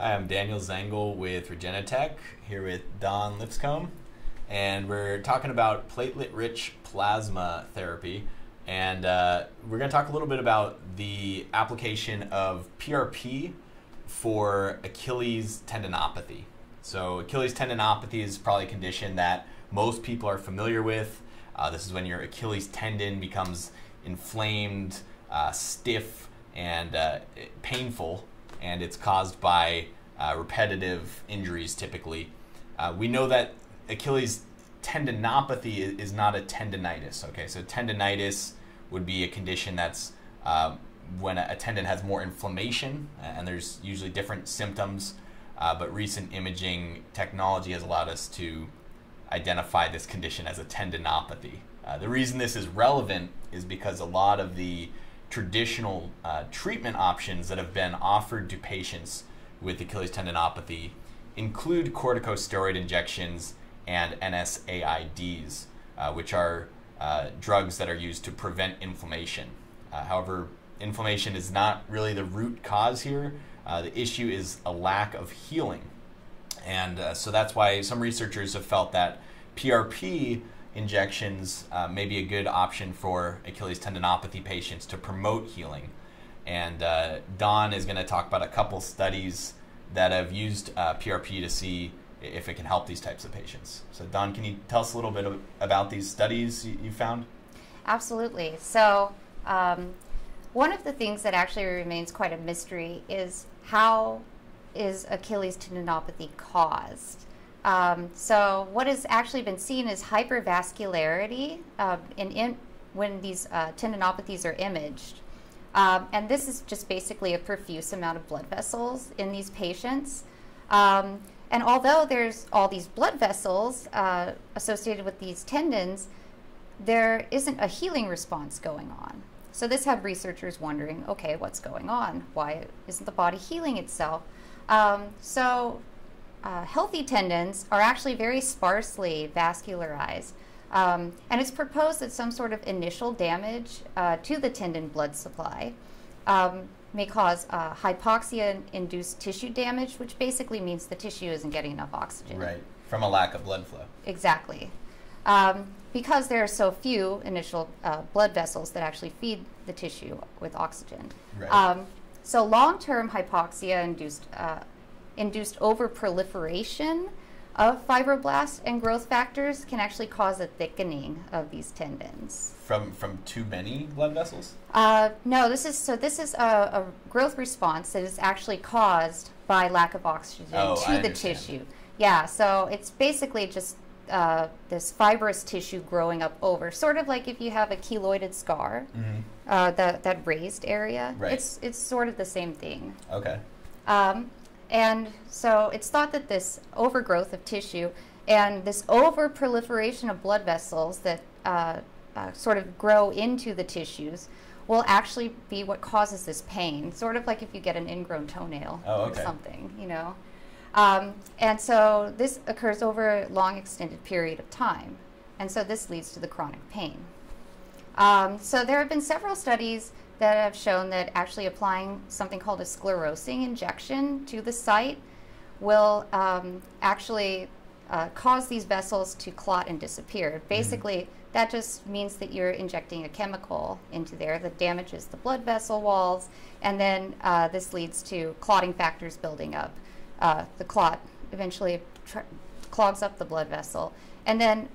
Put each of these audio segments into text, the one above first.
Hi, I'm Daniel Zengel with Regenitech, here with Don Lipscomb, and we're talking about platelet-rich plasma therapy. And we're going to talk a little bit about the application of PRP for Achilles tendinopathy. So Achilles tendinopathy is probably a condition that most people are familiar with. This is when your Achilles tendon becomes inflamed, stiff, and painful, and it's caused by repetitive injuries typically. We know that Achilles tendinopathy is not a tendinitis. Okay, so tendinitis would be a condition that's when a tendon has more inflammation, and there's usually different symptoms, but recent imaging technology has allowed us to identify this condition as a tendinopathy. The reason this is relevant is because a lot of the traditional treatment options that have been offered to patients with Achilles tendinopathy include corticosteroid injections and NSAIDs, which are drugs that are used to prevent inflammation. However, inflammation is not really the root cause here. The issue is a lack of healing. And so that's why some researchers have felt that PRP injections may be a good option for Achilles tendinopathy patients to promote healing. And Don is going to talk about a couple studies that have used PRP to see if it can help these types of patients. So Don, can you tell us a little bit about these studies you found? Absolutely. So one of the things that actually remains quite a mystery is how is Achilles tendinopathy caused? So what has actually been seen is hypervascularity when these tendinopathies are imaged. And this is just basically a profuse amount of blood vessels in these patients. And although there's all these blood vessels associated with these tendons, there isn't a healing response going on. So this had researchers wondering, okay, what's going on? Why isn't the body healing itself? Healthy tendons are actually very sparsely vascularized. And it's proposed that some sort of initial damage to the tendon blood supply may cause hypoxia-induced tissue damage, which basically means the tissue isn't getting enough oxygen. Right, from a lack of blood flow. Exactly. Because there are so few initial blood vessels that actually feed the tissue with oxygen. Right. So long-term hypoxia-induced overproliferation of fibroblasts and growth factors can actually cause a thickening of these tendons. From too many blood vessels? No, this is a growth response that is actually caused by lack of oxygen to the tissue. Yeah, so it's basically just this fibrous tissue growing up over, sort of like if you have a keloided scar, that raised area. Right. It's sort of the same thing. Okay. And so it's thought that this overgrowth of tissue and this overproliferation of blood vessels that sort of grow into the tissues will actually be what causes this pain, sort of like if you get an ingrown toenail or something, you know. And so this occurs over a long extended period of time, and so this leads to the chronic pain. So there have been several studies that have shown that actually applying something called a sclerosing injection to the site will actually cause these vessels to clot and disappear. Basically, that just means that you're injecting a chemical into there that damages the blood vessel walls, and then this leads to clotting factors building up. The clot eventually clogs up the blood vessel, and then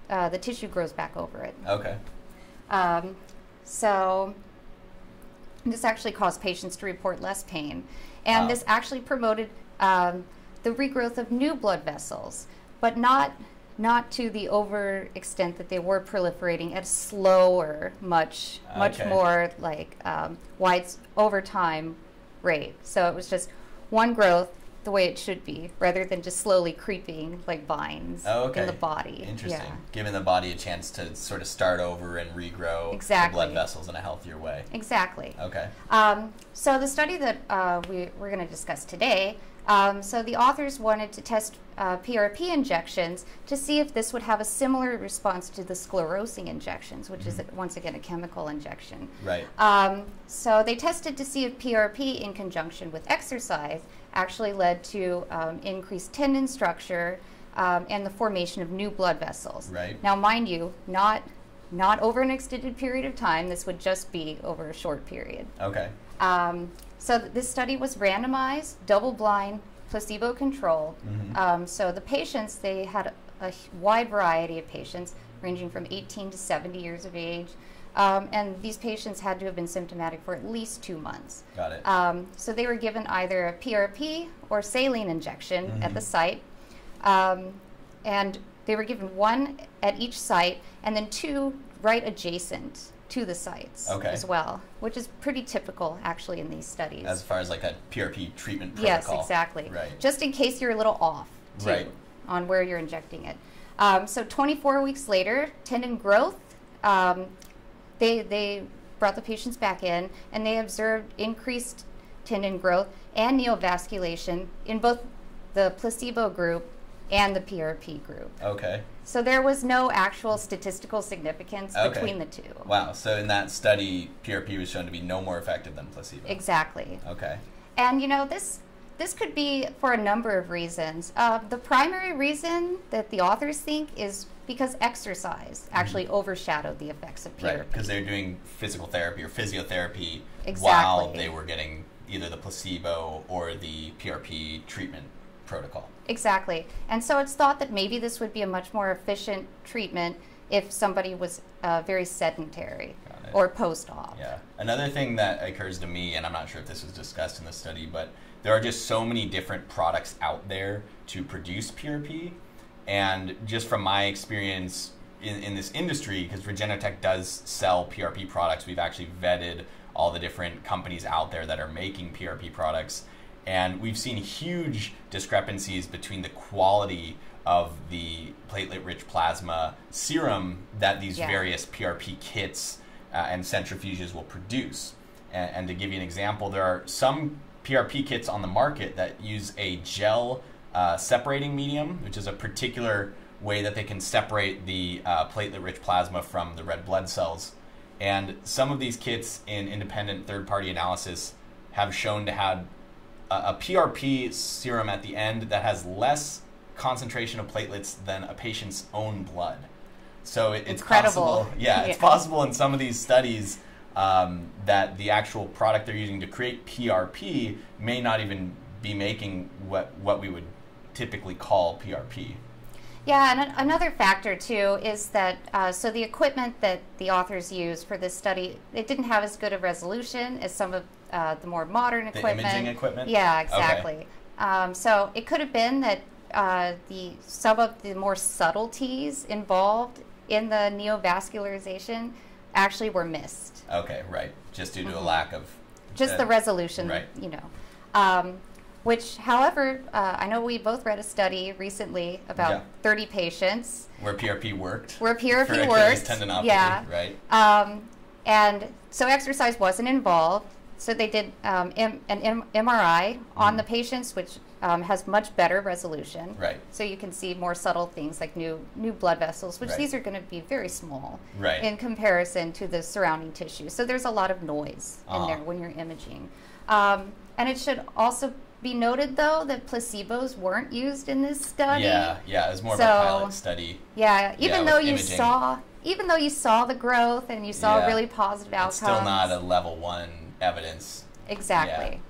the tissue grows back over it. Okay. So this actually caused patients to report less pain, and this actually promoted the regrowth of new blood vessels, but not to the over extent that they were proliferating at a slower, much more like wide over time rate. So it was just one growth the way it should be, rather than just slowly creeping like vines in the body. Interesting. Yeah. Giving the body a chance to sort of start over and regrow the blood vessels in a healthier way. Exactly. Okay. So the study that we're going to discuss today So the authors wanted to test PRP injections to see if this would have a similar response to the sclerosing injections, which is, once again, a chemical injection. Right. So they tested to see if PRP in conjunction with exercise actually led to increased tendon structure and the formation of new blood vessels. Right. Now, mind you, not over an extended period of time. This would just be over a short period. Okay. So this study was randomized, double-blind, placebo-controlled. So the patients, they had a wide variety of patients ranging from 18 to 70 years of age. And these patients had to have been symptomatic for at least 2 months. Got it. So they were given either a PRP or saline injection at the site. And they were given one at each site and then 2 right adjacent to the sites as well, which is pretty typical actually in these studies. As far as like that PRP treatment protocol. Yes, exactly. Right. Just in case you're a little off too, on where you're injecting it. So 24 weeks later, tendon growth, they brought the patients back in and they observed increased tendon growth and neovasculation in both the placebo group and the PRP group. Okay. So there was no actual statistical significance between the two. Wow. So in that study, PRP was shown to be no more effective than placebo. Exactly. Okay. And you know, this could be for a number of reasons. The primary reason that the authors think is because exercise actually overshadowed the effects of PRP. Right, because they're doing physical therapy or physiotherapy Exactly. while they were getting either the placebo or the PRP treatment protocol. Exactly. And so it's thought that maybe this would be a much more efficient treatment if somebody was very sedentary or post-op. Yeah. Another thing that occurs to me, and I'm not sure if this was discussed in the study, but there are just so many different products out there to produce PRP. And just from my experience in this industry, because Regenotech does sell PRP products, we've actually vetted all the different companies out there that are making PRP products. And we've seen huge discrepancies between the quality of the platelet-rich plasma serum that these various PRP kits and centrifuges will produce. And to give you an example, there are some PRP kits on the market that use a gel separating medium, which is a particular way that they can separate the platelet-rich plasma from the red blood cells. And some of these kits in independent third-party analysis have shown to have a PRP serum at the end that has less concentration of platelets than a patient's own blood. So it's possible, it's possible in some of these studies that the actual product they're using to create PRP may not even be making what we would typically call PRP. Yeah, and another factor too is that so the equipment that the authors used for this study, it didn't have as good a resolution as some of the more modern equipment. The imaging equipment? Yeah, exactly. Okay. So it could have been that some of the more subtleties involved in the neovascularization actually were missed. Okay, right. Just due to a lack of... Just the resolution, you know. Which, however, I know we both read a study recently about 30 patients. Where PRP worked. For Achilles Tendinopathy, right? And so exercise wasn't involved. So they did an MRI on the patients, which has much better resolution. Right. So you can see more subtle things like new blood vessels, which these are going to be very small in comparison to the surrounding tissue. So there's a lot of noise in there when you're imaging. And it should also be noted, though, that placebos weren't used in this study. Yeah, it was more of a pilot study. Yeah, even though you saw the growth and you saw really positive outcomes. It's still not a level 1 evidence. Exactly.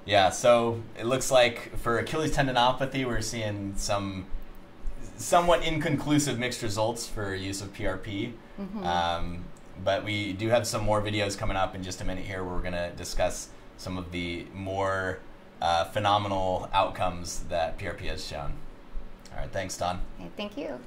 Yeah, so it looks like for Achilles tendinopathy, we're seeing some somewhat inconclusive mixed results for use of PRP. But we do have some more videos coming up in just a minute here where we're going to discuss some of the more phenomenal outcomes that PRP has shown. All right, thanks, Don. Okay, thank you.